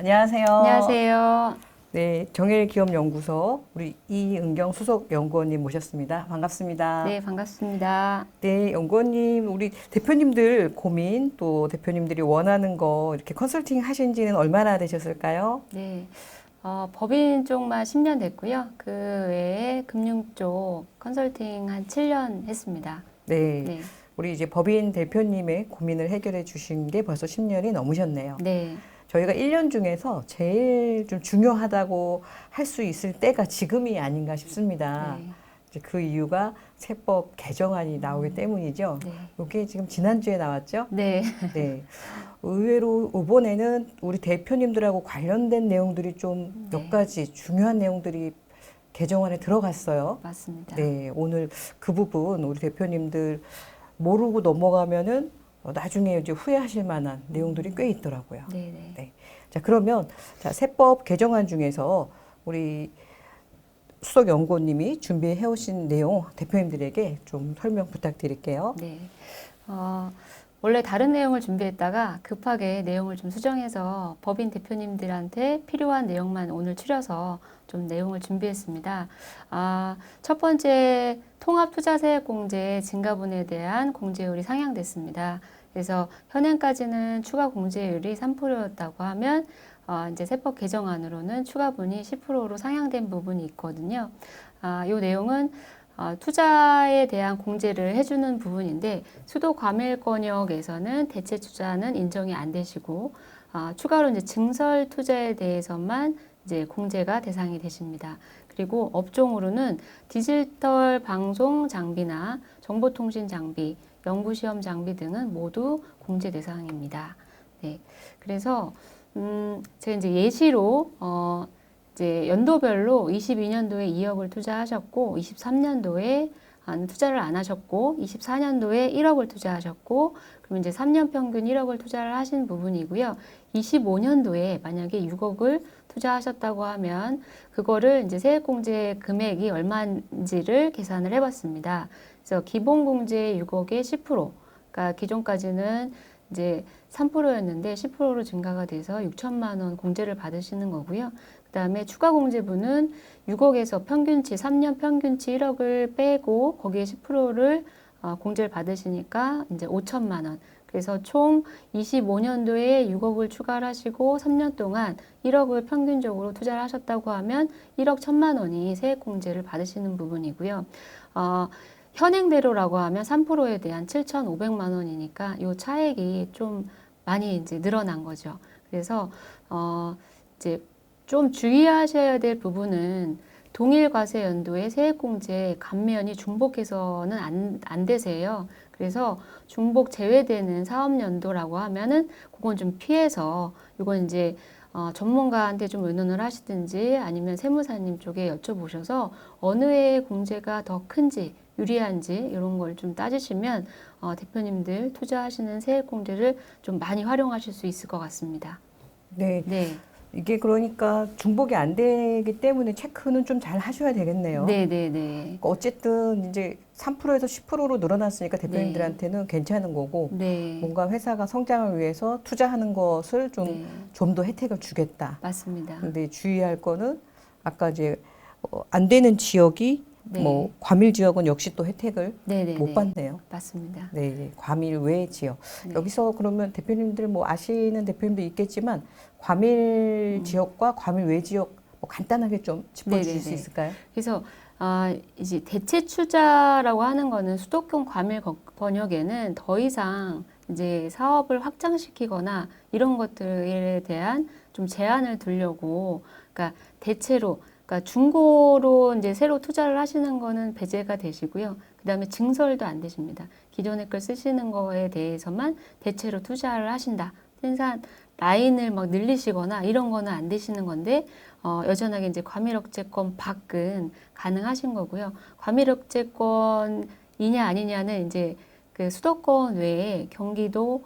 안녕하세요. 안녕하세요. 네, 정일기업연구소 우리 이은경 수석연구원님 모셨습니다. 반갑습니다. 네, 반갑습니다. 네, 연구원님, 우리 대표님들 고민 또 대표님들이 원하는 거 이렇게 컨설팅 하신 지는 얼마나 되셨을까요? 네, 법인 쪽만 10년 됐고요. 그 외에 금융 쪽 컨설팅 한 7년 했습니다. 네, 네, 우리 이제 법인 대표님의 고민을 해결해 주신 게 벌써 10년이 넘으셨네요. 네, 저희가 1년 중에서 제일 좀 중요하다고 할 수 있을 때가 지금이 아닌가 싶습니다. 네, 이제 그 이유가 세법 개정안이 나오기 때문이죠. 네, 이게 지금 지난주에 나왔죠? 네, 네. 의외로 이번에는 우리 대표님들하고 관련된 내용들이 좀 몇 네. 가지 중요한 내용들이 개정안에 들어갔어요. 맞습니다. 네. 오늘 그 부분 우리 대표님들 모르고 넘어가면은 나중에 이제 후회하실 만한 내용들이 꽤 있더라고요. 네, 네. 네. 자, 그러면 자, 세법 개정안 중에서 우리 수석 연구원님이 준비해 오신 내용 대표님들에게 좀 설명 부탁드릴게요. 네. 원래 다른 내용을 준비했다가 급하게 내용을 좀 수정해서 법인 대표님들한테 필요한 내용만 오늘 추려서 좀 내용을 준비했습니다. 첫 번째 통합투자세액공제 증가분에 대한 공제율이 상향됐습니다. 그래서 현행까지는 추가 공제율이 3%였다고 하면 이제 세법 개정안으로는 추가분이 10%로 상향된 부분이 있거든요. 이 내용은 투자에 대한 공제를 해주는 부분인데 수도 과밀권역에서는 대체 투자는 인정이 안 되시고 추가로 이제 증설 투자에 대해서만 이제 공제가 대상이 되십니다. 그리고 업종으로는 디지털 방송 장비나 정보통신 장비, 연구시험 장비 등은 모두 공제 대상입니다. 네, 그래서 제가 이제 예시로 이제 연도별로 22년도에 2억을 투자하셨고 23년도에 투자를 안 하셨고 24년도에 1억을 투자하셨고 그럼 이제 3년 평균 1억을 투자를 하신 부분이고요. 25년도에 만약에 6억을 투자하셨다고 하면 그거를 이제 세액공제 금액이 얼마인지를 계산을 해봤습니다. 그래서 기본공제 6억에 10%, 그러니까 기존까지는 이제 3%였는데 10%로 증가가 돼서 6천만 원 공제를 받으시는 거고요. 그 다음에 추가 공제분은 6억에서 평균치, 3년 평균치 1억을 빼고 거기에 10%를 공제를 받으시니까 이제 5천만 원. 그래서 총 25년도에 6억을 추가를 하시고 3년 동안 1억을 평균적으로 투자를 하셨다고 하면 1억 1천만 원이 세액공제를 받으시는 부분이고요. 현행대로라고 하면 3%에 대한 7,500만 원이니까 이 차액이 좀 많이 이제 늘어난 거죠. 그래서 이제 좀 주의하셔야 될 부분은 동일 과세 연도에 세액공제 감면이 중복해서는 안 되세요. 그래서 중복 제외되는 사업연도라고 하면은 그건 좀 피해서 이건 이제 전문가한테 좀 의논을 하시든지 아니면 세무사님 쪽에 여쭤보셔서 어느 해의 공제가 더 큰지 유리한지 이런 걸 좀 따지시면 대표님들 투자하시는 세액공제를 좀 많이 활용하실 수 있을 것 같습니다. 네. 네. 이게 그러니까 중복이 안 되기 때문에 체크는 좀 잘 하셔야 되겠네요. 네, 네, 네. 그러니까 어쨌든 이제 3%에서 10%로 늘어났으니까 대표님들한테는 괜찮은 거고 네. 뭔가 회사가 성장을 위해서 투자하는 것을 네. 좀 더 혜택을 주겠다. 맞습니다. 근데 주의할 거는 아까 이제 안 되는 지역이 네. 뭐 과밀 지역은 역시 또 혜택을 네, 네, 못 네. 받네요. 맞습니다. 네, 과밀 외 지역. 네. 여기서 그러면 대표님들 뭐 아시는 대표님도 있겠지만 과밀 지역과 과밀 외 지역 뭐 간단하게 좀 짚어주실 수 네네네. 있을까요? 그래서 이제 대체 투자라고 하는 거는 수도권 과밀 번역에는 더 이상 이제 사업을 확장시키거나 이런 것들에 대한 좀 제한을 두려고, 그러니까 대체로, 그러니까 중고로 이제 새로 투자를 하시는 거는 배제가 되시고요. 그 다음에 증설도 안 되십니다. 기존의 걸 쓰시는 거에 대해서만 대체로 투자를 하신다. 생산 라인을 막 늘리시거나 이런 거는 안 되시는 건데, 여전하게 이제 과밀억제권 밖은 가능하신 거고요. 과밀억제권이냐 아니냐는 이제 그 수도권 외에 경기도,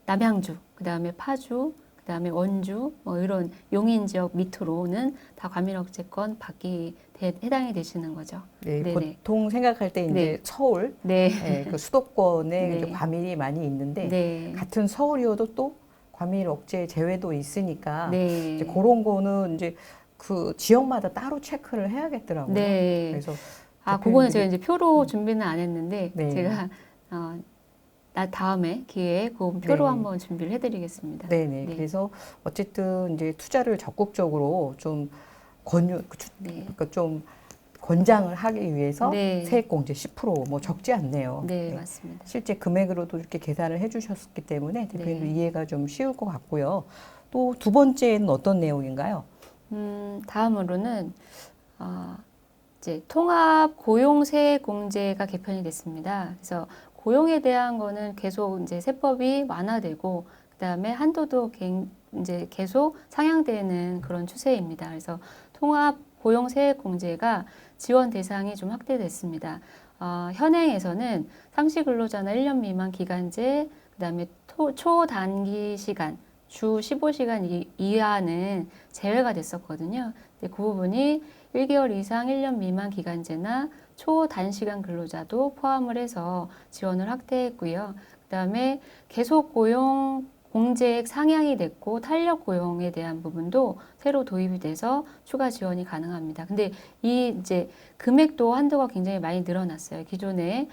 남양주, 그 다음에 파주, 그 다음에 원주, 뭐 이런 용인 지역 밑으로는 다 과밀억제권 밖이 해당이 되시는 거죠. 네, 네네. 보통 생각할 때 이제 네. 서울, 네. 그 수도권에 네. 이제 과밀이 많이 있는데 네. 같은 서울이어도 또 과밀 억제 제외도 있으니까 네. 이제 그런 거는 이제 그 지역마다 따로 체크를 해야겠더라고요. 네. 그래서 그거는 제가 대표님들이 이제 표로 준비는 안 했는데, 네. 제가, 다음에 기회에 그 표로 네. 한번 준비를 해드리겠습니다. 네네. 네. 그래서 어쨌든 이제 투자를 적극적으로 좀 권유, 네. 그러니까 좀 권장을 하기 위해서 네. 세액공제 10%뭐 적지 않네요. 네, 네. 맞습니다. 실제 금액으로도 이렇게 계산을 해주셨기 때문에 대표님도 네. 이해가 좀 쉬울 것 같고요. 또 두 번째는 어떤 내용인가요? 다음으로는, 이제 통합 고용세 공제가 개편이 됐습니다. 그래서 고용에 대한 거는 계속 이제 세법이 완화되고, 그다음에 한도도 이제 계속 상향되는 그런 추세입니다. 그래서 통합 고용세 공제가 지원 대상이 좀 확대됐습니다. 현행에서는 상시 근로자나 1년 미만 기간제, 그다음에 초단기 시간, 주 15시간 이하는 제외가 됐었거든요. 근데 그 부분이 1개월 이상 1년 미만 기간제나 초단시간 근로자도 포함을 해서 지원을 확대했고요. 그다음에 계속 고용 공제액 상향이 됐고 탄력 고용에 대한 부분도 새로 도입이 돼서 추가 지원이 가능합니다. 근데 이 이제 금액도 한도가 굉장히 많이 늘어났어요. 기존에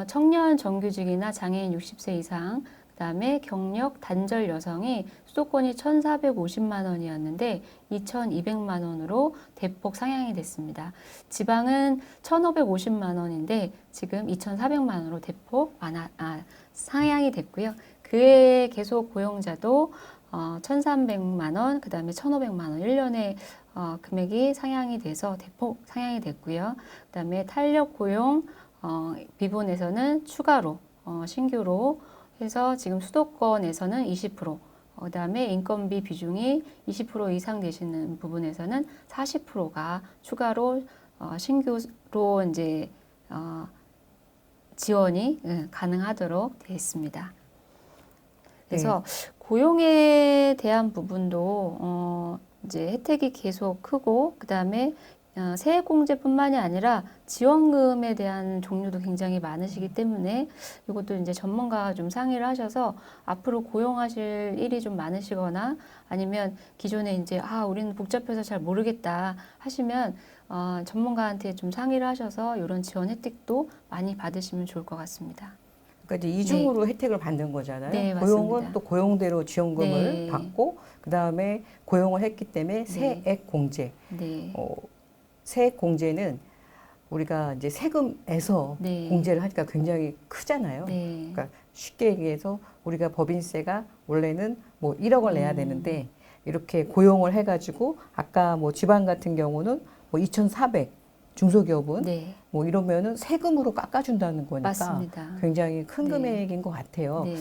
청년 정규직이나 장애인 60세 이상, 그다음에 경력 단절 여성이 수도권이 1,450만 원이었는데 2,200만 원으로 대폭 상향이 됐습니다. 지방은 1,550만 원인데 지금 2,400만 원으로 대폭 상향이 됐고요. 그외에 계속 고용자도 1,300만 원, 그다음에 1,500만 원 1년에 금액이 상향이 돼서 대폭 상향이 됐고요. 그다음에 탄력 고용 비본에서는 추가로 신규로 해서 지금 수도권에서는 20%, 그다음에 인건비 비중이 20% 이상 되시는 부분에서는 40%가 추가로 신규로 이제 지원이 가능하도록 되어 있습니다. 그래서 고용에 대한 부분도 이제 혜택이 계속 크고, 그다음에 세액공제뿐만이 아니라 지원금에 대한 종류도 굉장히 많으시기 때문에 이것도 이제 전문가가 좀 상의를 하셔서 앞으로 고용하실 일이 좀 많으시거나 아니면 기존에 이제 우리는 복잡해서 잘 모르겠다 하시면 전문가한테 좀 상의를 하셔서 이런 지원 혜택도 많이 받으시면 좋을 것 같습니다. 그러니까 이제 이중으로 혜택을 받는 거잖아요. 네, 고용은 맞습니다. 또 고용대로 지원금을 네. 받고 그 다음에 고용을 했기 때문에 네. 세액 공제. 네. 세액 공제는 우리가 이제 세금에서 네. 공제를 하니까 굉장히 크잖아요. 네. 그러니까 쉽게 얘기해서 우리가 법인세가 원래는 뭐 1억을 내야 되는데 이렇게 고용을 해가지고 아까 뭐 지방 같은 경우는 뭐 2,400 중소기업은 네. 뭐 이러면은 세금으로 깎아준다는 거니까 맞습니다. 굉장히 큰 네. 금액인 것 같아요. 네.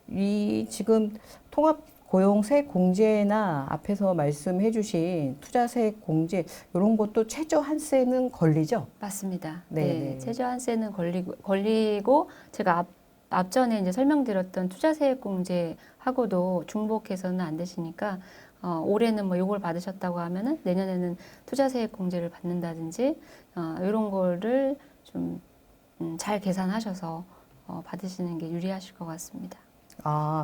이 지금 통합 고용세 공제나 앞에서 말씀해주신 투자세 공제 이런 것도 최저 한세는 걸리죠? 맞습니다. 네네. 네. 최저한세는 걸리고 제가 앞전에 이제 설명드렸던 투자세액공제하고도 중복해서는 안 되시니까 올해는 뭐 요걸 받으셨다고 하면은 내년에는 투자세액공제를 받는다든지 이런 거를 좀 잘 계산하셔서 받으시는 게 유리하실 것 같습니다.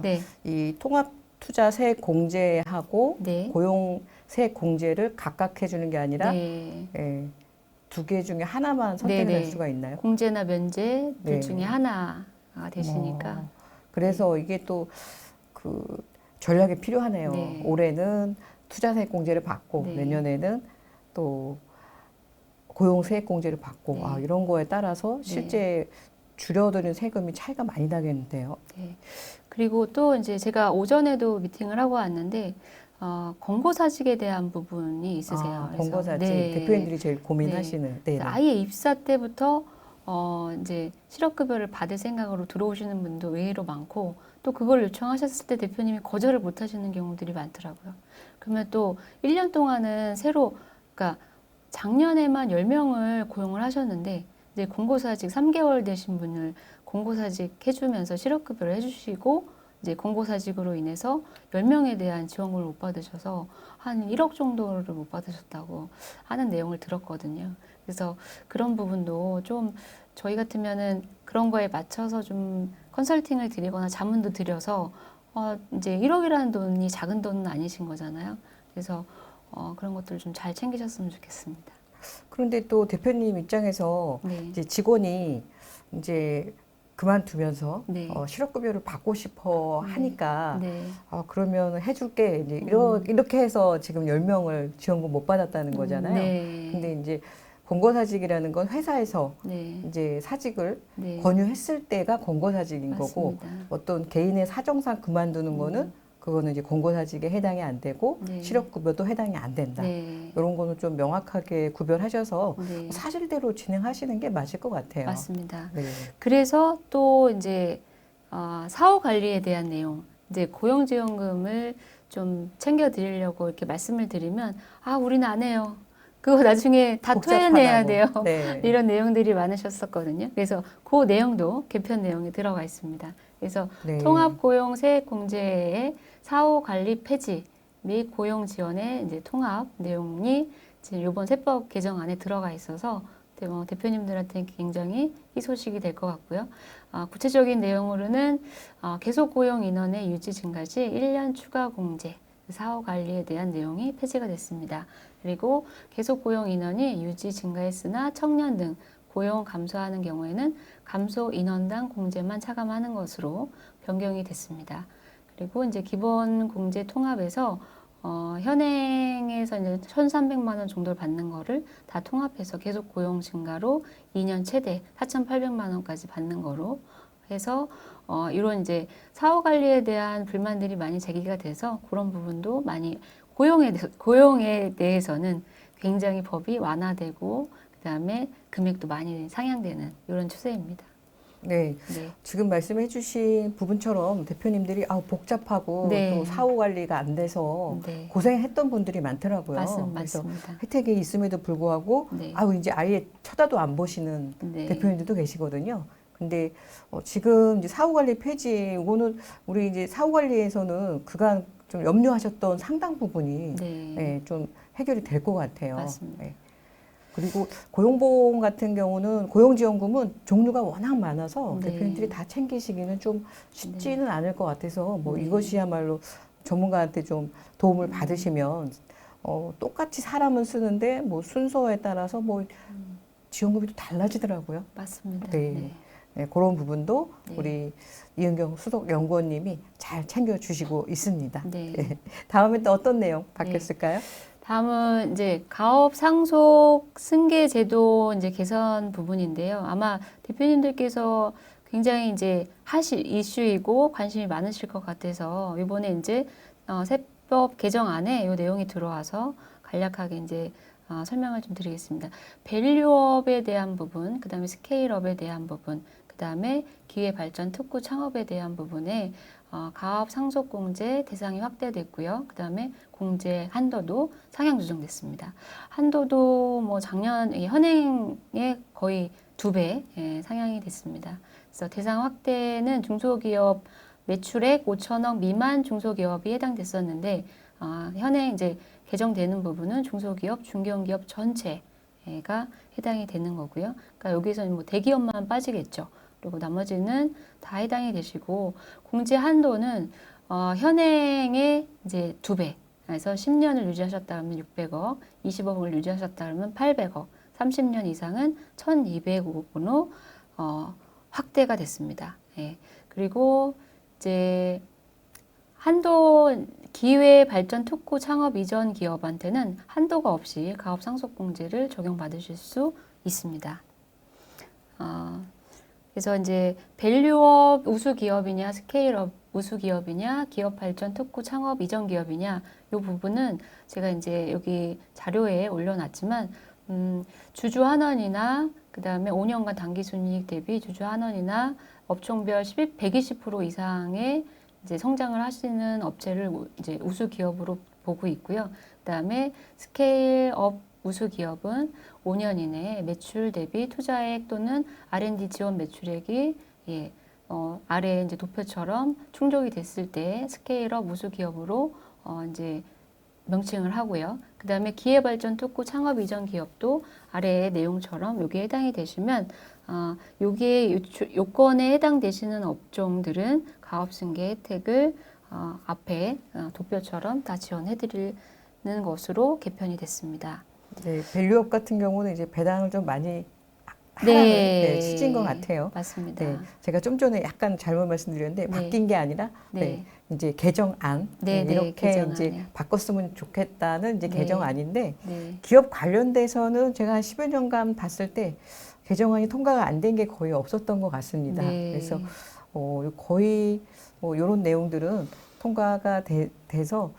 네. 이 통합 투자세 공제하고 네. 고용세 공제를 각각 해주는 게 아니라 네. 두 개 중에 하나만 선택을 네네. 할 수가 있나요? 공제나 면제 둘 네. 중에 하나가 되시니까. 그래서 이게 또 그 전략이 필요하네요. 네. 올해는 투자세 공제를 받고 네. 내년에는 또 고용세액 공제를 받고 네. 이런 거에 따라서 실제 줄여드는 세금이 차이가 많이 나겠는데요. 네. 그리고 또 이제 제가 오전에도 미팅을 하고 왔는데 권고사직에 대한 부분이 있으세요. 그래서 권고사직 네. 대표님들이 제일 고민하시는. 네. 그래서 아예 입사 때부터 이제 실업급여를 받을 생각으로 들어오시는 분도 의외로 많고 또 그걸 요청하셨을 때 대표님이 거절을 못 하시는 경우들이 많더라고요. 그러면 또 1년 동안은 새로, 그러니까 작년에만 10명을 고용을 하셨는데 이제 공고사직 3개월 되신 분을 공고사직 해주면서 실업급여를 해주시고 이제 공고사직으로 인해서 10명에 대한 지원금을 못 받으셔서 한 1억 정도를 못 받으셨다고 하는 내용을 들었거든요. 그래서 그런 부분도 좀 저희 같으면은 그런 거에 맞춰서 좀 컨설팅을 드리거나 자문도 드려서 이제 1억이라는 돈이 작은 돈은 아니신 거잖아요. 그래서 그런 것들을 좀 잘 챙기셨으면 좋겠습니다. 그런데 또 대표님 입장에서 네. 이제 직원이 이제 그만두면서 네. 실업급여를 받고 싶어 네. 하니까 네. 그러면 해줄게 이제 음. 이렇게 해서 지금 10명을 지원금 못 받았다는 거잖아요. 네. 근데 이제 권고사직이라는 건 회사에서 네. 이제 사직을 네. 권유했을 때가 권고사직인 거고 맞습니다. 어떤 개인의 사정상 그만두는 거는 그거는 이제 권고사직에 해당이 안 되고 네. 실업급여도 해당이 안 된다. 네. 이런 거는 좀 명확하게 구별하셔서 네. 사실대로 진행하시는 게 맞을 것 같아요. 맞습니다. 네. 그래서 또 이제 사후 관리에 대한 내용, 이제 고용지원금을 좀 챙겨드리려고 이렇게 말씀을 드리면 우리는 안 해요. 그거 나중에 다 토해내야 돼요. 네. 이런 내용들이 많으셨었거든요. 그래서 그 내용도 개편 내용에 들어가 있습니다. 그래서 네. 통합고용세액공제의 사후 관리 폐지 및 고용 지원의 이제 통합 내용이 지금 이번 세법 개정안에 들어가 있어서 대표님들한테 굉장히 희소식이 될 것 같고요. 구체적인 내용으로는 계속 고용 인원의 유지 증가 시 1년 추가 공제, 사후 관리에 대한 내용이 폐지가 됐습니다. 그리고 계속 고용 인원이 유지 증가했으나 청년 등 고용 감소하는 경우에는 감소 인원당 공제만 차감하는 것으로 변경이 됐습니다. 그리고 이제 기본 공제 통합에서 현행에서 이제 1,300만 원 정도를 받는 거를 다 통합해서 계속 고용 증가로 2년 최대 4,800만 원까지 받는 거로 해서 이런 이제 사후 관리에 대한 불만들이 많이 제기가 돼서 그런 부분도 많이 고용에 대해서는 굉장히 법이 완화되고 그다음에 금액도 많이 상향되는 이런 추세입니다. 네. 네. 지금 말씀해 주신 부분처럼 대표님들이 복잡하고 네. 또 사후 관리가 안 돼서 네. 고생했던 분들이 많더라고요. 그래서 맞습니다. 혜택이 있음에도 불구하고 네. 이제 아예 쳐다도 안 보시는 네. 대표님들도 계시거든요. 근데 지금 이제 사후 관리 폐지 이거는 우리 이제 사후 관리에서는 그간 좀 염려하셨던 상당 부분이 네. 좀 해결이 될 것 같아요. 맞습니다. 네. 그리고 고용보험 같은 경우는 고용지원금은 종류가 워낙 많아서 네. 대표님들이 다 챙기시기는 좀 쉽지는 않을 것 같아서 네. 이것이야말로 전문가한테 좀 도움을 받으시면 똑같이 사람은 쓰는데 순서에 따라서 지원금이 또 달라지더라고요. 맞습니다. 네. 네, 그런 부분도 네. 우리 이은경 수석 연구원님이 잘 챙겨주시고 있습니다. 네. 네. 다음에 또 어떤 내용 바뀌었을까요? 다음은 이제 가업 상속 승계 제도 이제 개선 부분인데요. 아마 대표님들께서 굉장히 이제 하실 이슈이고 관심이 많으실 것 같아서 이번에 이제 세법 개정안에 이 내용이 들어와서 간략하게 이제 설명을 좀 드리겠습니다. 밸류업에 대한 부분, 그다음에 스케일업에 대한 부분, 그다음에 기회발전 특구 창업에 대한 부분에 가업 상속 공제 대상이 확대됐고요. 그다음에 공제 한도도 상향 조정됐습니다. 한도도 작년 현행의 거의 2배 상향이 됐습니다. 그래서 대상 확대는 중소기업 매출액 5천억 미만 중소기업이 해당됐었는데 현행 이제 개정되는 부분은 중소기업, 중견기업 전체가 해당이 되는 거고요. 그러니까 여기서는 대기업만 빠지겠죠. 그리고 나머지는 다 해당이 되시고 공제 한도는 현행의 이제 2배. 그래서 10년을 유지하셨다면 600억, 20억을 유지하셨다면 800억, 30년 이상은 1,200억으로 확대가 됐습니다. 예. 그리고 이제 한도 기회 발전 특구 창업 이전 기업한테는 한도가 없이 가업 상속 공제를 적용받으실 수 있습니다. 그래서 이제 밸류업 우수 기업이냐, 스케일업 우수 기업이냐, 기업 발전 특구 창업 이전 기업이냐, 이 부분은 제가 이제 여기 자료에 올려놨지만 주주 한원이나 그다음에 5년간 당기 순이익 대비 주주 한원이나 업종별 120% 이상의 이제 성장을 하시는 업체를 이제 우수 기업으로 보고 있고요. 그다음에 스케일업 우수 기업은 5년 이내에 매출 대비 투자액 또는 R&D 지원 매출액이 아래 이제 도표처럼 충족이 됐을 때 스케일업 우수 기업으로 이제 명칭을 하고요. 그 다음에 기회발전 특구 창업 이전 기업도 아래의 내용처럼 여기에 해당이 되시면 여기에 요건에 해당되시는 업종들은 가업승계 혜택을 앞에 도표처럼 다 지원해드리는 것으로 개편이 됐습니다. 네, 밸류업 같은 경우는 이제 배당을 좀 많이 하라는 취지인 것 같아요. 맞습니다. 네, 제가 좀 전에 약간 잘못 말씀드렸는데 네. 바뀐 게 아니라 네. 이제 개정안 이렇게 개정안에. 이제 바꿨으면 좋겠다는 이제 네. 개정안인데 네. 기업 관련돼서는 제가 한 10여 년간 봤을 때 개정안이 통과가 안 된 게 거의 없었던 것 같습니다. 네. 그래서 거의 이런 내용들은 통과가 돼서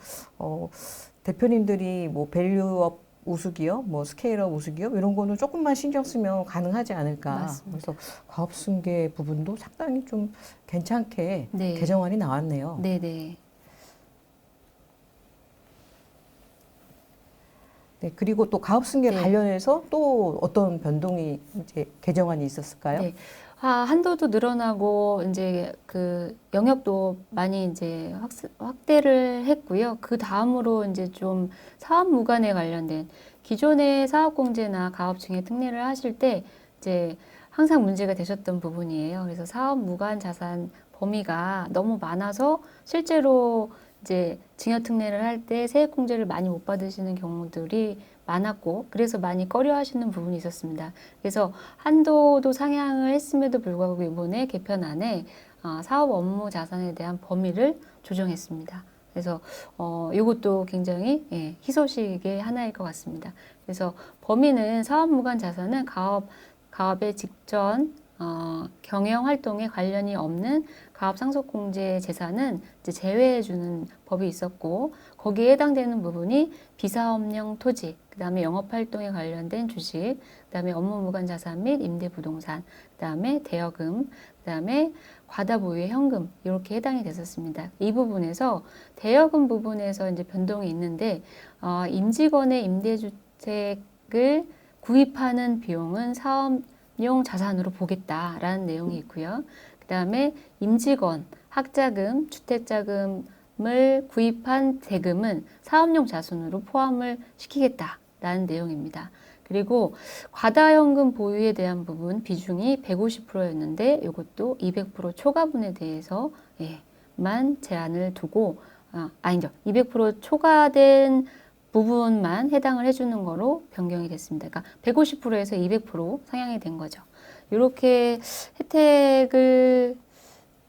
대표님들이 뭐 밸류업 우수기업, 뭐 스케일업 우수기업 이런 거는 조금만 신경 쓰면 가능하지 않을까. 맞습니다. 그래서 가업승계 부분도 상당히 좀 괜찮게 네. 개정안이 나왔네요. 네네. 네, 그리고 또 가업승계 네. 관련해서 또 어떤 변동이 이제 개정안이 있었을까요? 네. 한도도 늘어나고 이제 그 영역도 많이 이제 확대를 했고요. 그 다음으로 이제 좀 사업 무관에 관련된 기존의 사업공제나 가업증의 특례를 하실 때 이제 항상 문제가 되셨던 부분이에요. 그래서 사업 무관 자산 범위가 너무 많아서 실제로 이제 증여 특례를 할 때 세액공제를 많이 못 받으시는 경우들이 많았고 그래서 많이 꺼려하시는 부분이 있었습니다. 그래서 한도도 상향을 했음에도 불구하고 이번에 개편안에 사업 업무 자산에 대한 범위를 조정했습니다. 그래서 이것도 굉장히 희소식의 하나일 것 같습니다. 그래서 범위는 사업 무관 자산은 가업의 직전 경영 활동에 관련이 없는 가업 상속공제 재산은 이제 제외해주는 법이 있었고 거기에 해당되는 부분이 비사업용 토지, 그 다음에 영업활동에 관련된 주식, 그 다음에 업무 무관 자산 및 임대부동산, 그 다음에 대여금, 그 다음에 과다 보유의 현금 이렇게 해당이 됐었습니다. 이 부분에서 대여금 부분에서 이제 변동이 있는데 임직원의 임대주택을 구입하는 비용은 사업용 자산으로 보겠다라는 내용이 있고요. 그 다음에 임직원, 학자금, 주택자금을 구입한 대금은 사업용 자산으로 포함을 시키겠다라는 내용입니다. 그리고 과다현금 보유에 대한 부분 비중이 150%였는데 이것도 200% 초과분에 대해서 만 제한을 두고 아니죠. 200% 초과된 부분만 해당을 해주는 거로 변경이 됐습니다. 그러니까 150%에서 200% 상향이 된 거죠. 이렇게 혜택을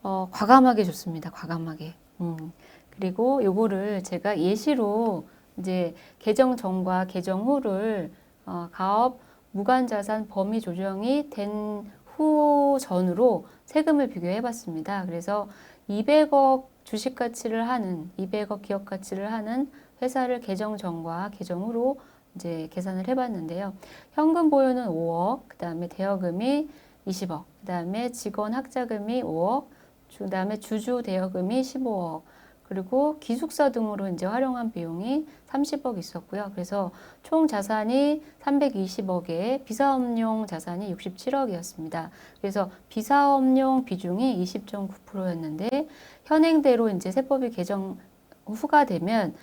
과감하게 줬습니다. 과감하게. 그리고 요거를 제가 예시로 이제 개정 전과 개정 후를 가업 무관자산 범위 조정이 된 후 전으로 세금을 비교해 봤습니다. 그래서 200억 주식 가치를 하는 200억 기업 가치를 하는 회사를 개정 전과 개정 후로 이제 계산을 해봤는데요. 현금 보유는 5억, 그 다음에 대여금이 20억, 그 다음에 직원 학자금이 5억, 그 다음에 주주 대여금이 15억, 그리고 기숙사 등으로 이제 활용한 비용이 30억 있었고요. 그래서 총 자산이 320억에 비사업용 자산이 67억이었습니다. 그래서 비사업용 비중이 20.9%였는데 현행대로 이제 세법이 개정 후가 되면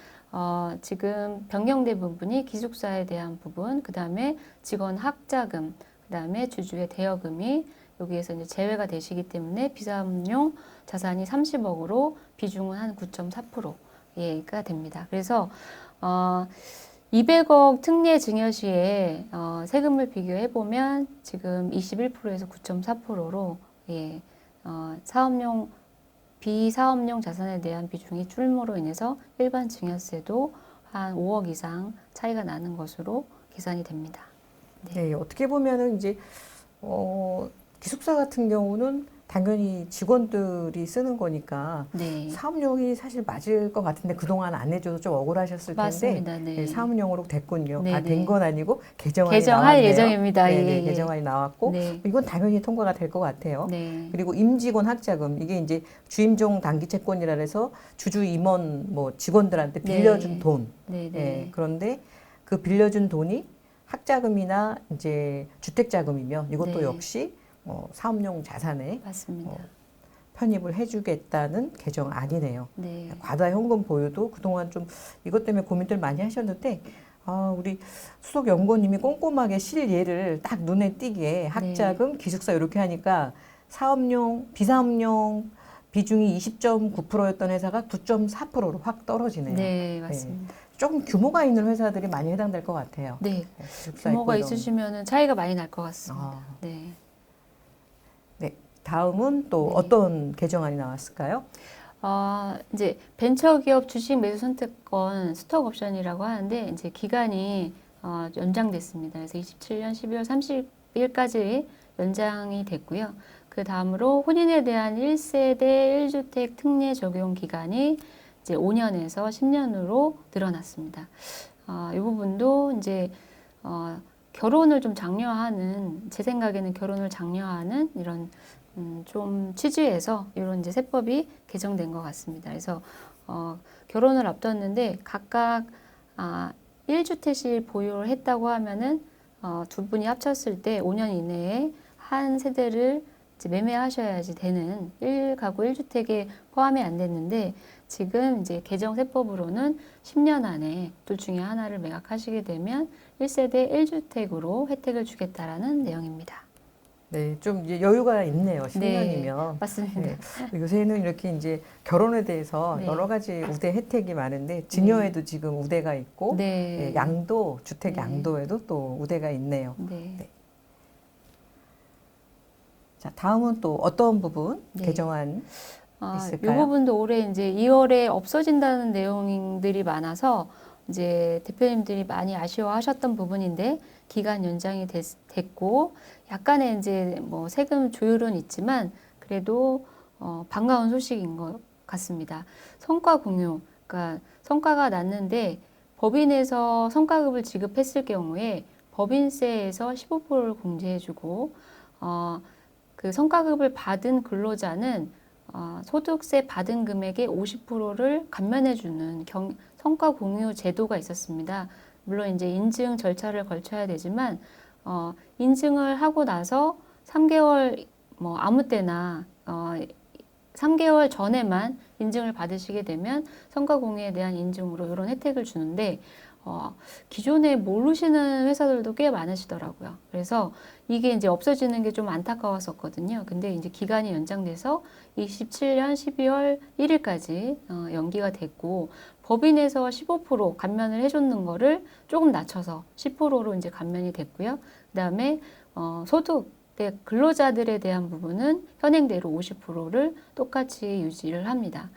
지금 변경된 부분이 기숙사에 대한 부분, 그 다음에 직원 학자금, 그 다음에 주주의 대여금이 여기에서 이제 제외가 되시기 때문에 비사업용 자산이 30억으로 비중은 한 9.4%가 됩니다. 그래서 200억 특례 증여 시에 세금을 비교해 보면 지금 21%에서 9.4%로 사업용 비사업용 자산에 대한 비중이 줄므로 인해서 일반 증여세도 한 5억 이상 차이가 나는 것으로 계산이 됩니다. 네, 어떻게 보면은 이제 기숙사 같은 경우는 당연히 직원들이 쓰는 거니까 네. 사업용이 사실 맞을 것 같은데 그동안 안 해줘서 좀 억울하셨을 텐데 맞습니다. 네. 네, 사업용으로 됐군요. 네, 된 네. 건 아니고 개정안이 개정할 나왔네요. 예정입니다. 네, 예, 네, 예. 개정안이 나왔고 네. 이건 당연히 통과가 될 것 같아요. 네. 그리고 임직원 학자금 이게 이제 주임종 단기 채권이라 해서 주주 임원 뭐 직원들한테 빌려준 네. 돈. 네, 네. 예, 그런데 그 빌려준 돈이 학자금이나 이제 주택자금이면 이것도 네. 역시 사업용 자산에 맞습니다. 편입을 해주겠다는 개정안이네요. 네. 과다 현금 보유도 그동안 좀 이것 때문에 고민들 많이 하셨는데 우리 수석 연구원님이 꼼꼼하게 실예를 딱 눈에 띄게 학자금, 기숙사 이렇게 하니까 사업용, 비사업용 비중이 20.9%였던 회사가 9.4%로 확 떨어지네요. 네, 맞습니다. 조금 규모가 있는 회사들이 많이 해당될 것 같아요. 네, 기숙사 규모가 있고 이런. 있으시면 차이가 많이 날 것 같습니다. 아, 네. 네. 다음은 또 네. 어떤 개정안이 나왔을까요? 이제 벤처기업 주식 매수 선택권 스톡 옵션이라고 하는데 이제 기간이 연장됐습니다. 그래서 27년 12월 30일까지 연장이 됐고요. 그 다음으로 혼인에 대한 1세대 1주택 특례 적용 기간이 이제 5년에서 10년으로 늘어났습니다. 이 부분도 이제 결혼을 좀 장려하는, 제 생각에는 결혼을 장려하는 이런 좀 취지에서 이런 이제 세법이 개정된 것 같습니다. 그래서 결혼을 앞뒀는데 각각 1주택씩 보유를 했다고 하면은 두 분이 합쳤을 때 5년 이내에 한 세대를 이제 매매하셔야지 되는 1가구 1주택에 포함이 안 됐는데 지금 이제 개정 세법으로는 10년 안에 둘 중에 하나를 매각하시게 되면 1세대 1주택으로 혜택을 주겠다라는 내용입니다. 네, 좀 이제 여유가 있네요. 네, 10년이면. 맞습니다. 네. 요새는 이렇게 이제 결혼에 대해서 네. 여러 가지 우대 혜택이 많은데 증여에도 지금 우대가 있고 네. 양도 주택 네. 양도에도 또 우대가 있네요. 네. 네. 자, 다음은 또 어떤 부분 네. 개정안 이 있을까요? 부분도 올해 이제 2월에 없어진다는 내용들이 많아서 이제 대표님들이 많이 아쉬워하셨던 부분인데 기간 연장이 됐고 약간의 이제 뭐 세금 조율은 있지만 그래도 반가운 소식인 것 같습니다. 성과 공유, 그러니까 성과가 났는데 법인에서 성과급을 지급했을 경우에 법인세에서 15%를 공제해주고 그 성과급을 받은 근로자는 소득세 받은 금액의 50%를 감면해주는 성과 공유 제도가 있었습니다. 물론 이제 인증 절차를 거쳐야 되지만 인증을 하고 나서 3개월 뭐 아무 때나 3개월 전에만 인증을 받으시게 되면 성과 공유에 대한 인증으로 이런 혜택을 주는데 기존에 모르시는 회사들도 꽤 많으시더라고요. 그래서 이게 이제 없어지는 게 좀 안타까웠었거든요. 근데 이제 기간이 연장돼서 27년 12월 1일까지 연기가 됐고 법인에서 15% 감면을 해줬는 거를 조금 낮춰서 10%로 이제 감면이 됐고요. 그다음에 소득 근로자들에 대한 부분은 현행대로 50%를 똑같이 유지를 합니다.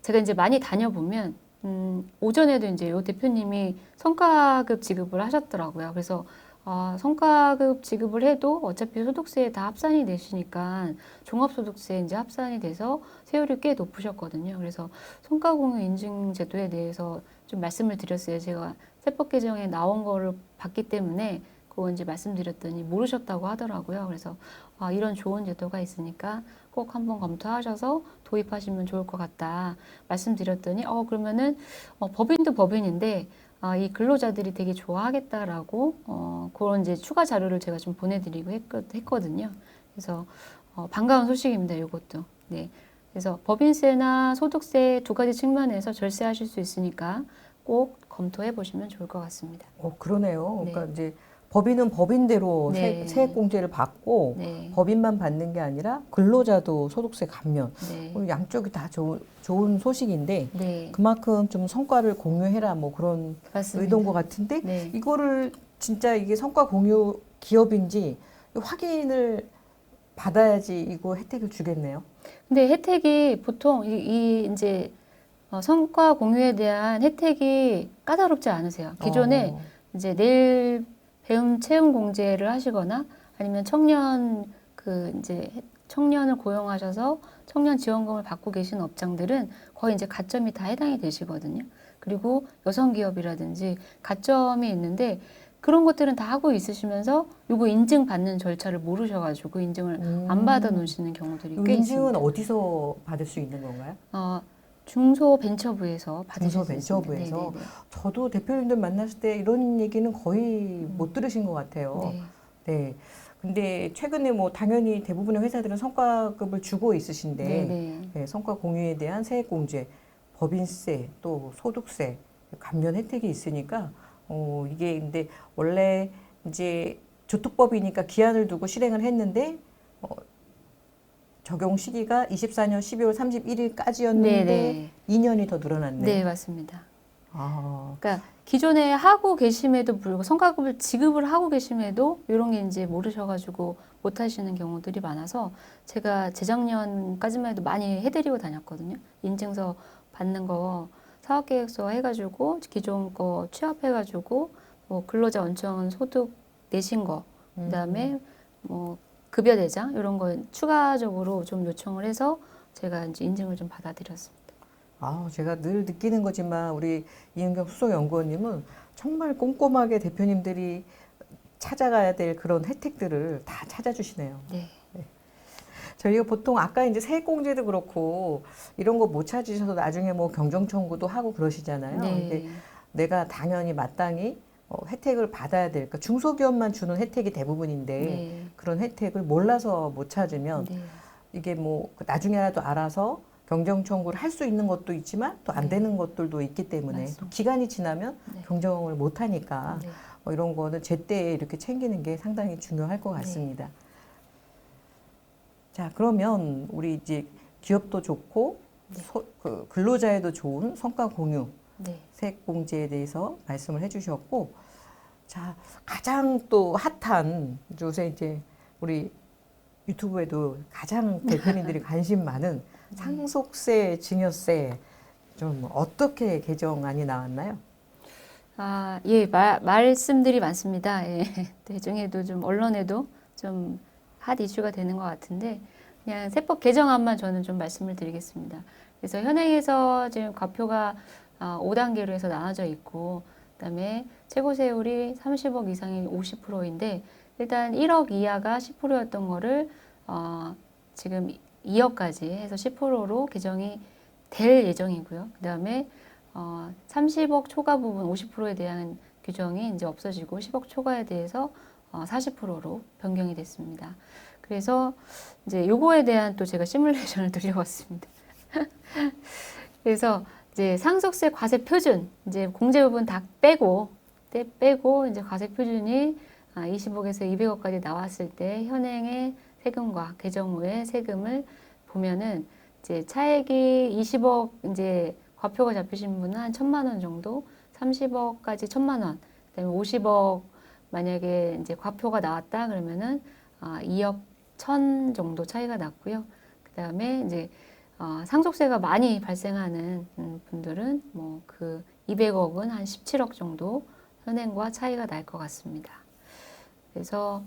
제가 이제 많이 다녀보면 오전에도 이제 요 대표님이 성과급 지급을 하셨더라고요. 그래서 성과급 지급을 해도 어차피 소득세에 다 합산이 되시니까 종합소득세에 이제 합산이 돼서 세율이 꽤 높으셨거든요. 그래서 성과공유 인증 제도에 대해서 좀 말씀을 드렸어요. 제가 세법 개정에 나온 거를 봤기 때문에 그거 이제 말씀드렸더니 모르셨다고 하더라고요. 그래서 이런 좋은 제도가 있으니까 꼭 한번 검토하셔서 도입하시면 좋을 것 같다 말씀드렸더니 그러면은 법인도 법인인데 이 근로자들이 되게 좋아하겠다라고 그런 이제 추가 자료를 제가 좀 보내드리고 했거든요. 그래서 반가운 소식입니다. 이것도. 네. 그래서 법인세나 소득세 두 가지 측면에서 절세하실 수 있으니까 꼭 검토해 보시면 좋을 것 같습니다. 그러네요. 네. 그러니까 이제 법인은 법인대로 네. 세액공제를 받고 네. 법인만 받는 게 아니라 근로자도 소득세 감면. 네. 양쪽이 다 좋은 소식인데 네. 그만큼 좀 성과를 공유해라 뭐 그런 맞습니다. 의도인 것 같은데 네. 이거를 진짜 이게 성과 공유 기업인지 확인을 받아야지 이거 혜택을 주겠네요. 근데 혜택이 보통 이 이제 성과 공유에 대한 혜택이 까다롭지 않으세요. 기존에 이제 내일 배움 채용 공제를 하시거나 아니면 청년을 고용하셔서 청년 지원금을 받고 계신 업장들은 거의 이제 가점이 다 해당이 되시거든요. 그리고 여성 기업이라든지 가점이 있는데 그런 것들은 다 하고 있으시면서 요거 인증 받는 절차를 모르셔가지고 그 인증을 안 받아 놓으시는 경우들이 꽤 인증은 있습니다. 어디서 받을 수 있는 건가요? 중소벤처부에서 받으실 수 있습니다. 중소벤처부에서 네네네. 저도 대표님들 만났을 때 이런 얘기는 거의 못 들으신 것 같아요. 네. 네. 근데 최근에 뭐 당연히 대부분의 회사들은 성과급을 주고 있으신데 네네. 네, 성과 공유에 대한 세액공제, 법인세, 또 소득세 감면 혜택이 있으니까 이게 근데 원래 이제 조특법이니까 기한을 두고 실행을 했는데 적용 시기가 24년 12월 31일까지였는데 네네. 2년이 더 늘어났네. 네, 맞습니다. 아, 그러니까 기존에 하고 계심에도 불구하고 성과급을 지급을 하고 계심에도 이런 게 이제 모르셔가지고 못 하시는 경우들이 많아서 제가 재작년까지만 해도 많이 해드리고 다녔거든요. 인증서 받는 거 사업계획서 해가지고 기존 거 취합해가지고 뭐 근로자 원천 소득 내신 거 그다음에 뭐 급여 대장 이런 거 추가적으로 좀 요청을 해서 제가 이제 인증을 좀 받아들였습니다. 아, 제가 늘 느끼는 거지만 우리 이은경 수석연구원님은 정말 꼼꼼하게 대표님들이 찾아가야 될 그런 혜택들을 다 찾아주시네요. 네. 저희가 보통 아까 이제 세액공제도 그렇고 이런 거 못 찾으셔서 나중에 뭐 경정청구도 하고 그러시잖아요. 근데 네. 내가 당연히 마땅히 혜택을 받아야 될, 그러니까 중소기업만 주는 혜택이 대부분인데 네. 그런 혜택을 몰라서 못 찾으면 네. 이게 뭐 나중에라도 알아서 경정 청구를 할 수 있는 것도 있지만 또 안 네. 되는 것들도 있기 때문에 맞습니다. 또 기간이 지나면 네. 경정을 못 하니까 네. 이런 거는 제때 이렇게 챙기는 게 상당히 중요할 것 같습니다. 자, 그러면 우리 이제 기업도 좋고 그 근로자에도 좋은 성과 공유 네. 세액 공제에 대해서 말씀을 해주셨고, 자, 가장 또 핫한 요새 이제 우리 유튜브에도 가장 대표님들이 관심 많은 상속세, 증여세 좀 어떻게 개정안이 나왔나요? 아, 예, 말씀들이 많습니다. 예. 대중에도 좀 언론에도 좀 핫 이슈가 되는 것 같은데 그냥 세법 개정안만 저는 좀 말씀을 드리겠습니다. 그래서 현행에서 지금 과표가 5단계로 해서 나눠져 있고 그다음에 최고 세율이 30억 이상이 50%인데 일단 1억 이하가 10%였던 거를 지금 2억까지 해서 10%로 개정이 될 예정이고요. 그다음에 30억 초과 부분 50%에 대한 규정이 이제 없어지고 10억 초과에 대해서 40%로 변경이 됐습니다. 그래서 이제 요거에 대한 또 제가 시뮬레이션을 돌려봤습니다. 그래서 이제 상속세 과세 표준 이제 공제 부분 다 빼고 이제 과세 표준이 20억에서 200억까지 나왔을 때 현행의 세금과 개정 후의 세금을 보면은 이제 차액이 20억 이제 과표가 잡히신 분은 한 1,000만 원 정도, 30억까지 1,000만 원, 그다음에 50억 만약에 이제 과표가 나왔다 그러면은 2억 1,000 정도 차이가 났고요. 그다음에 이제 상속세가 많이 발생하는 분들은 뭐 그 200억은 한 17억 정도 현행과 차이가 날 것 같습니다. 그래서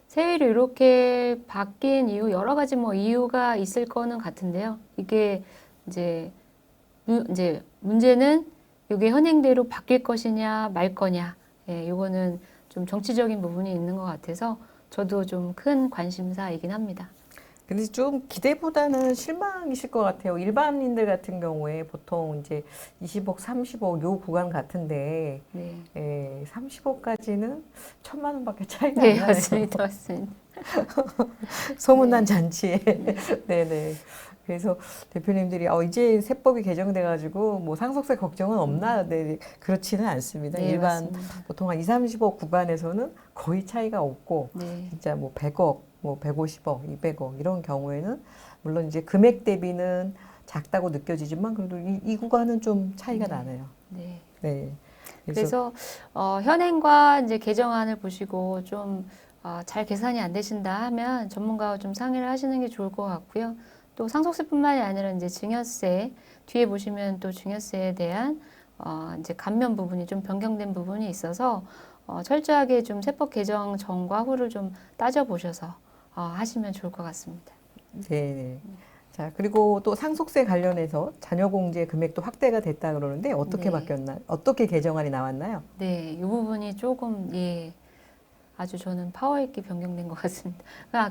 세율이 이렇게 바뀐 이유 여러 가지 뭐 이유가 있을 거는 같은데요. 이게 이제 문제는 이게 현행대로 바뀔 것이냐 말 거냐. 예, 이거는 좀 정치적인 부분이 있는 것 같아서 저도 좀 큰 관심사이긴 합니다. 근데 좀 기대보다는 실망이실 것 같아요. 일반인들 같은 경우에 보통 이제 20억, 30억 요 구간 같은데 네, 30억까지는 1,000만 원밖에 차이가 네, 안 나요. 맞습니다, 맞습니다. 소문난 네. 잔치에. 네네. 그래서 대표님들이 이제 세법이 개정돼가지고 뭐 상속세 걱정은 없나? 네, 그렇지는 않습니다. 네, 일반 맞습니다. 보통 한 2, 30억 구간에서는 거의 차이가 없고 네, 진짜 뭐 100억, 뭐 150억, 200억 이런 경우에는 물론 이제 금액 대비는 작다고 느껴지지만 그래도 이 구간은 좀 차이가 네. 나네요. 네. 네. 그래서 현행과 이제 개정안을 보시고 좀 잘 계산이 안 되신다 하면 전문가와 좀 상의를 하시는 게 좋을 것 같고요. 또 상속세뿐만이 아니라 이제 증여세 뒤에 보시면 또 증여세에 대한 이제 감면 부분이 좀 변경된 부분이 있어서 철저하게 좀 세법 개정 전과 후를 좀 따져보셔서 하시면 좋을 것 같습니다. 네. 자, 그리고 또 상속세 관련해서 자녀공제 금액도 확대가 됐다 그러는데 어떻게 네. 바뀌었나? 어떻게 개정안이 나왔나요? 네, 이 부분이 조금 아주 저는 파워 있게 변경된 것 같습니다.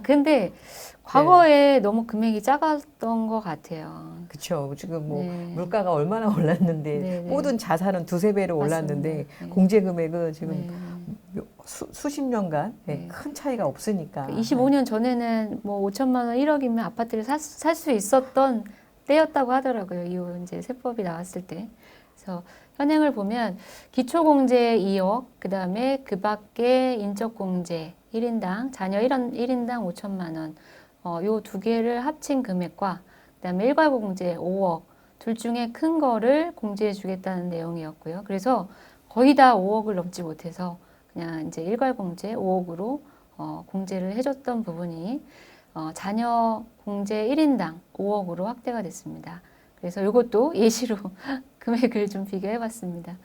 근데 과거에 너무 금액이 작았던 것 같아요. 그렇죠. 지금 뭐 네. 물가가 얼마나 올랐는데 네, 네. 모든 자산은 두세 배로 맞습니다. 올랐는데 네. 공제 금액은 지금 네. 수십 년간 네. 큰 차이가 없으니까. 25년 전에는 뭐 5천만 원, 1억이면 아파트를 살 수 있었던 때였다고 하더라고요. 이후 이제 세법이 나왔을 때. 그래서 현행을 보면 기초공제 2억, 그 다음에 그 밖에 인적공제 1인당, 자녀 1인당 5천만 원, 요 두 개를 합친 금액과 그다음에 일괄 공제 5억 둘 중에 큰 거를 공제해 주겠다는 내용이었고요. 그래서 거의 다 5억을 넘지 못해서 그냥 이제 일괄 공제 5억으로 공제를 해줬던 부분이 자녀 공제 1인당 5억으로 확대가 됐습니다. 그래서 이것도 예시로 금액을 좀 비교해 봤습니다.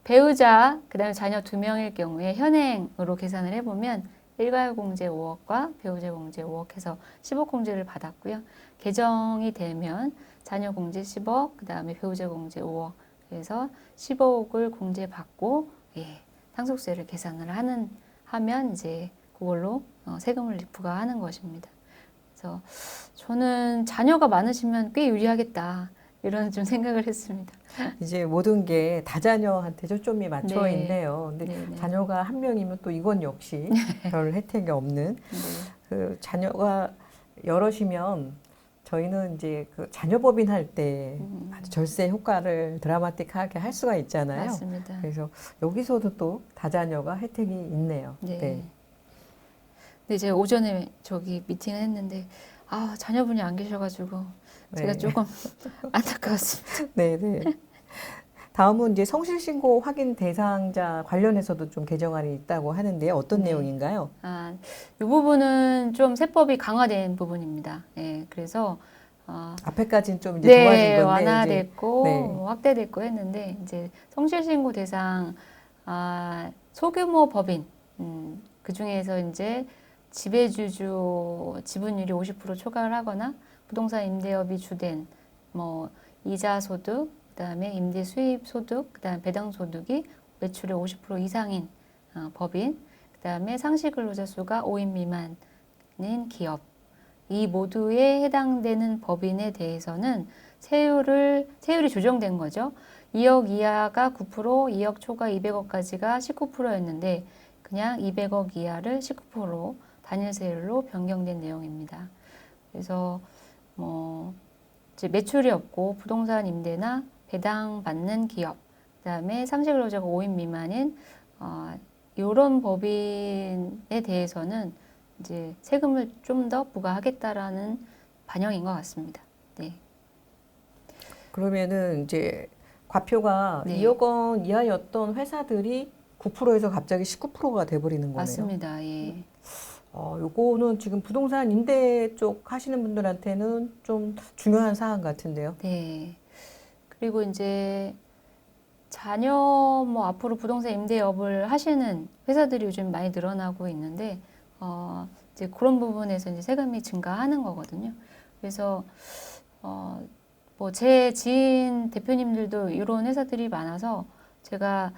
배우자, 그 다음에 자녀 2명일 경우에 현행으로 계산을 해보면 일괄 공제 5억과 배우자 공제 5억 해서 10억 공제를 받았고요. 개정이 되면 자녀 공제 10억, 그 다음에 배우자 공제 5억, 그래서 15억을 공제받고 상속세를 계산을 하면 이제 그걸로 세금을 부과하는 것입니다. 그래서 저는 자녀가 많으시면 꽤 유리하겠다 이런 좀 생각을 했습니다. 이제 모든 게 다자녀한테 초점이 맞춰 네. 있네요. 근데 네네. 자녀가 한 명이면 또 이건 역시 별 혜택이 없는 네. 그 자녀가 여럿이면 저희는 이제 그 자녀법인 할 때 아주 절세 효과를 드라마틱하게 할 수가 있잖아요. 맞습니다. 그래서 여기서도 또 다자녀가 혜택이 있네요. 네. 네. 근데 제가 오전에 미팅을 했는데 자녀분이 안 계셔가지고 제가 네. 조금 안타까웠습니다. 네, 네. 다음은 이제 성실신고 확인 대상자 관련해서도 좀 개정안이 있다고 하는데요. 어떤 네. 내용인가요? 이 부분은 좀 세법이 강화된 부분입니다. 그래서 앞에까지는 좀 이제 좋아진 건데 완화됐고 네. 확대됐고 했는데 이제 성실신고 대상 소규모 법인 그 중에서 이제 지배주주 지분율이 50% 초과를 하거나 부동산 임대업이 주된 뭐 이자 소득, 그다음에 임대 수입 소득, 그다음에 배당 소득이 매출의 50% 이상인 법인, 그다음에 상시 근로자 수가 5인 미만인 기업, 이 모두에 해당되는 법인에 대해서는 세율이 조정된 거죠. 2억 이하가 9%, 2억 초과 200억까지가 19%였는데 그냥 200억 이하를 19%로 단일 세율로 변경된 내용입니다. 그래서 이제 매출이 없고 부동산 임대나 배당 받는 기업, 그다음에 상시 근로자가 5인 미만인 이런 법인에 대해서는 이제 세금을 좀 더 부과하겠다라는 반영인 것 같습니다. 네. 그러면은 이제 과표가 네. 2억 원 이하였던 회사들이 9%에서 갑자기 19%가 돼버리는 거네요. 맞습니다. 예. 요거는 지금 부동산 임대 쪽 하시는 분들한테는 좀 중요한 사항 같은데요. 네. 그리고 이제 자녀 앞으로 부동산 임대업을 하시는 회사들이 요즘 많이 늘어나고 있는데 이제 그런 부분에서 이제 세금이 증가하는 거거든요. 그래서 제 지인 대표님들도 이런 회사들이 많아서 제가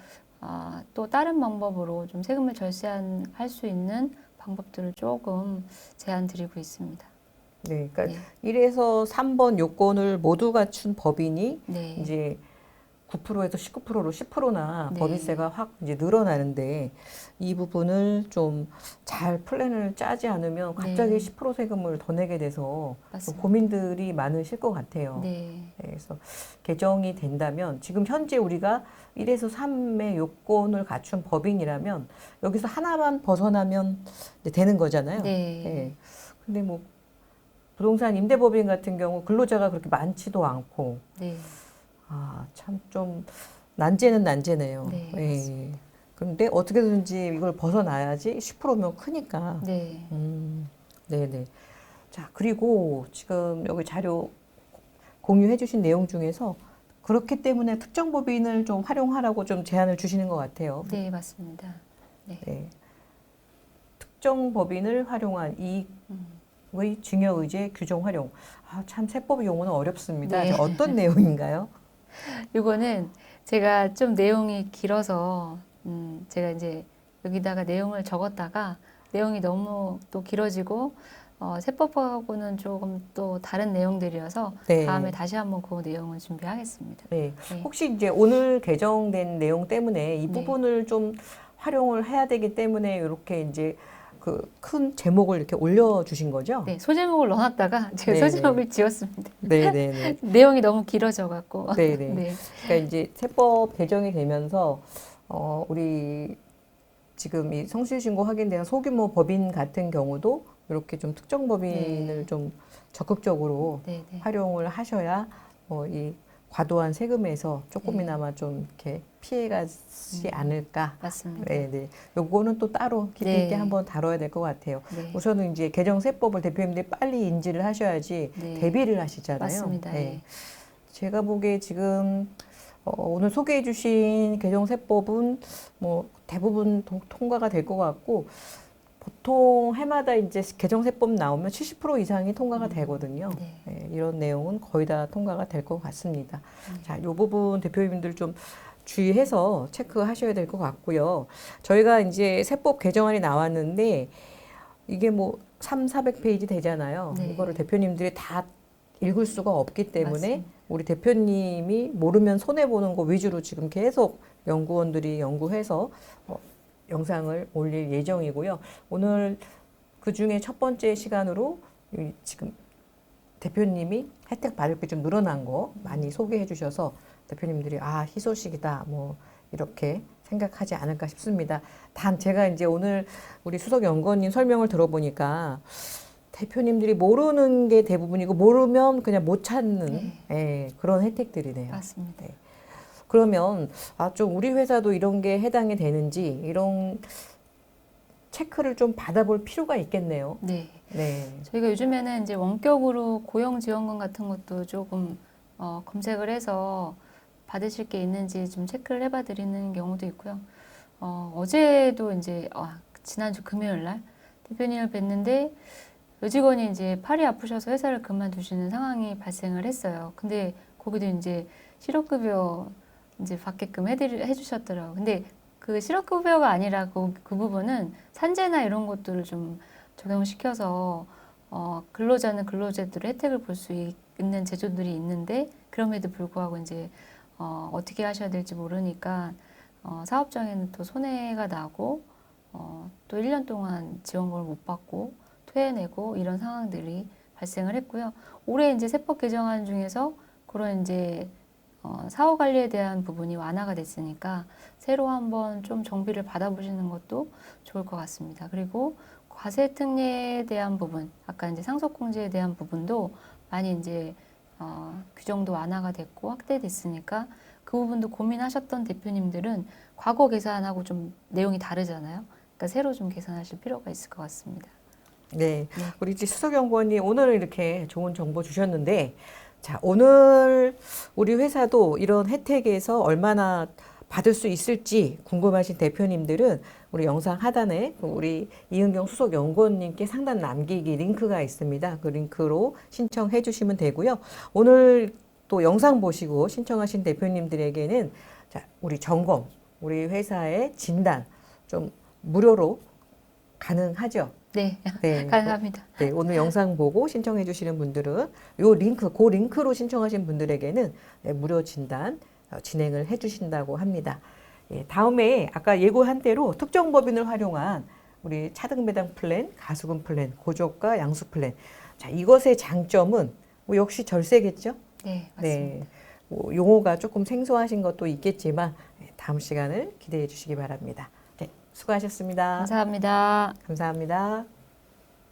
또 다른 방법으로 좀 세금을 절세할 수 있는 방법들을 조금 제안 드리고 있습니다. 네, 그러니까 네. 1에서 3번 요건을 모두 갖춘 법인이 네. 이제 9%에서 19%로 10%나 네. 법인세가 확 이제 늘어나는데 이 부분을 좀 잘 플랜을 짜지 않으면 갑자기 네. 10% 세금을 더 내게 돼서 좀 맞습니다. 고민들이 많으실 것 같아요. 네. 그래서 개정이 된다면 지금 현재 우리가 1에서 3의 요건을 갖춘 법인이라면 여기서 하나만 벗어나면 이제 되는 거잖아요. 네. 예. 근데 뭐 부동산 임대법인 같은 경우 근로자가 그렇게 많지도 않고 네. 참 좀 난제는 난제네요. 네, 예. 그런데 어떻게든지 이걸 벗어나야지 10%면 크니까. 네. 네네. 자, 그리고 지금 여기 자료 공유해 주신 내용 중에서 그렇기 때문에 특정 법인을 좀 활용하라고 좀 제안을 주시는 것 같아요. 네, 맞습니다. 네. 네. 특정 법인을 활용한 이익의 증여의제 규정 활용. 참 세법 용어는 어렵습니다. 네. 어떤 내용인가요? 이거는 제가 좀 내용이 길어서 제가 이제 여기다가 내용을 적었다가 내용이 너무 또 길어지고 세법하고는 조금 또 다른 내용들이어서 네. 다음에 다시 한번 그 내용을 준비하겠습니다. 네. 네. 혹시 이제 오늘 개정된 내용 때문에 이 네. 부분을 좀 활용을 해야 되기 때문에 이렇게 이제 그 큰 제목을 이렇게 올려주신 거죠? 네, 소제목을 넣어놨다가 제가 네네. 소제목을 지웠습니다. 네네네. 내용이 너무 길어져갖고. 네네. 네. 그러니까 이제 세법 개정이 되면서 우리 지금 이 성실신고 확인된 소규모 법인 같은 경우도 이렇게 좀 특정 법인을 네. 좀 적극적으로 네, 네. 활용을 하셔야 이 과도한 세금에서 조금이나마 좀 이렇게 피해가지 않을까. 맞습니다. 네, 네. 요거는 또 따로 깊이 있게 네. 한번 다뤄야 될 것 같아요. 네. 우선은 이제 개정세법을 대표님들이 빨리 인지를 하셔야지 네. 대비를 하시잖아요. 맞습니다. 네. 예. 제가 보기에 지금 오늘 소개해 주신 개정세법은 뭐 대부분 통과가 될 것 같고 보통 해마다 이제 개정세법 나오면 70% 이상이 통과가 되거든요. 네. 네, 이런 내용은 거의 다 통과가 될 것 같습니다. 자, 이 부분 대표님들 좀 주의해서 체크하셔야 될 것 같고요. 저희가 이제 세법 개정안이 나왔는데 이게 뭐 400페이지 되잖아요. 네. 이거를 대표님들이 다 읽을 수가 없기 때문에 맞습니다. 우리 대표님이 모르면 손해보는 거 위주로 지금 계속 연구원들이 연구해서 영상을 올릴 예정이고요. 오늘 그 중에 첫 번째 시간으로 지금 대표님이 혜택 받을 게 좀 늘어난 거 많이 소개해 주셔서 대표님들이 희소식이다 뭐 이렇게 생각하지 않을까 싶습니다. 단 제가 이제 오늘 우리 수석 연구원님 설명을 들어보니까 대표님들이 모르는 게 대부분이고 모르면 그냥 못 찾는 그런 혜택들이네요. 맞습니다. 네. 그러면 좀 우리 회사도 이런 게 해당이 되는지 이런 체크를 좀 받아볼 필요가 있겠네요. 네. 네. 저희가 요즘에는 이제 원격으로 고용지원금 같은 것도 조금 검색을 해서 받으실 게 있는지 좀 체크를 해봐 드리는 경우도 있고요. 어제도 이제 지난주 금요일 날 대표님을 뵀는데 여직원이 이제 팔이 아프셔서 회사를 그만두시는 상황이 발생을 했어요. 근데 거기도 이제 실업급여 이제 받게끔 해주셨더라고요. 근데 그 실업급여가 아니라 그 부분은 산재나 이런 것들을 좀 적용시켜서 근로자는 근로제도로 혜택을 볼 수 있는 제도들이 있는데 그럼에도 불구하고 이제 어떻게 하셔야 될지 모르니까 사업장에는 또 손해가 나고 또 1년 동안 지원금을 못 받고 토해내고 이런 상황들이 발생을 했고요. 올해 이제 세법 개정안 중에서 그런 이제 사후 관리에 대한 부분이 완화가 됐으니까 새로 한번 좀 정비를 받아보시는 것도 좋을 것 같습니다. 그리고 과세 특례에 대한 부분, 아까 이제 상속공제에 대한 부분도 많이 이제 규정도 완화가 됐고 확대됐으니까 그 부분도 고민하셨던 대표님들은 과거 계산하고 좀 내용이 다르잖아요. 그러니까 새로 좀 계산하실 필요가 있을 것 같습니다. 네. 우리 이제 수석연구원님 오늘 이렇게 좋은 정보 주셨는데 자, 오늘 우리 회사도 이런 혜택에서 얼마나 받을 수 있을지 궁금하신 대표님들은 우리 영상 하단에 우리 이은경 수석연구원님께 상단 남기기 링크가 있습니다. 그 링크로 신청해 주시면 되고요. 오늘 또 영상 보시고 신청하신 대표님들에게는 자, 우리 점검, 우리 회사의 진단 좀 무료로 가능하죠? 네, 네. 가능합니다. 네, 오늘 영상 보고 신청해 주시는 분들은 요 링크, 그 링크로 신청하신 분들에게는 무료 진단 진행을 해 주신다고 합니다. 예, 다음에 아까 예고한 대로 특정 법인을 활용한 우리 차등 배당 플랜, 가수금 플랜, 고저가 양수 플랜. 자, 이것의 장점은 뭐 역시 절세겠죠? 네, 맞습니다. 네. 뭐 용어가 조금 생소하신 것도 있겠지만 다음 시간을 기대해 주시기 바랍니다. 네, 수고하셨습니다. 감사합니다. 감사합니다.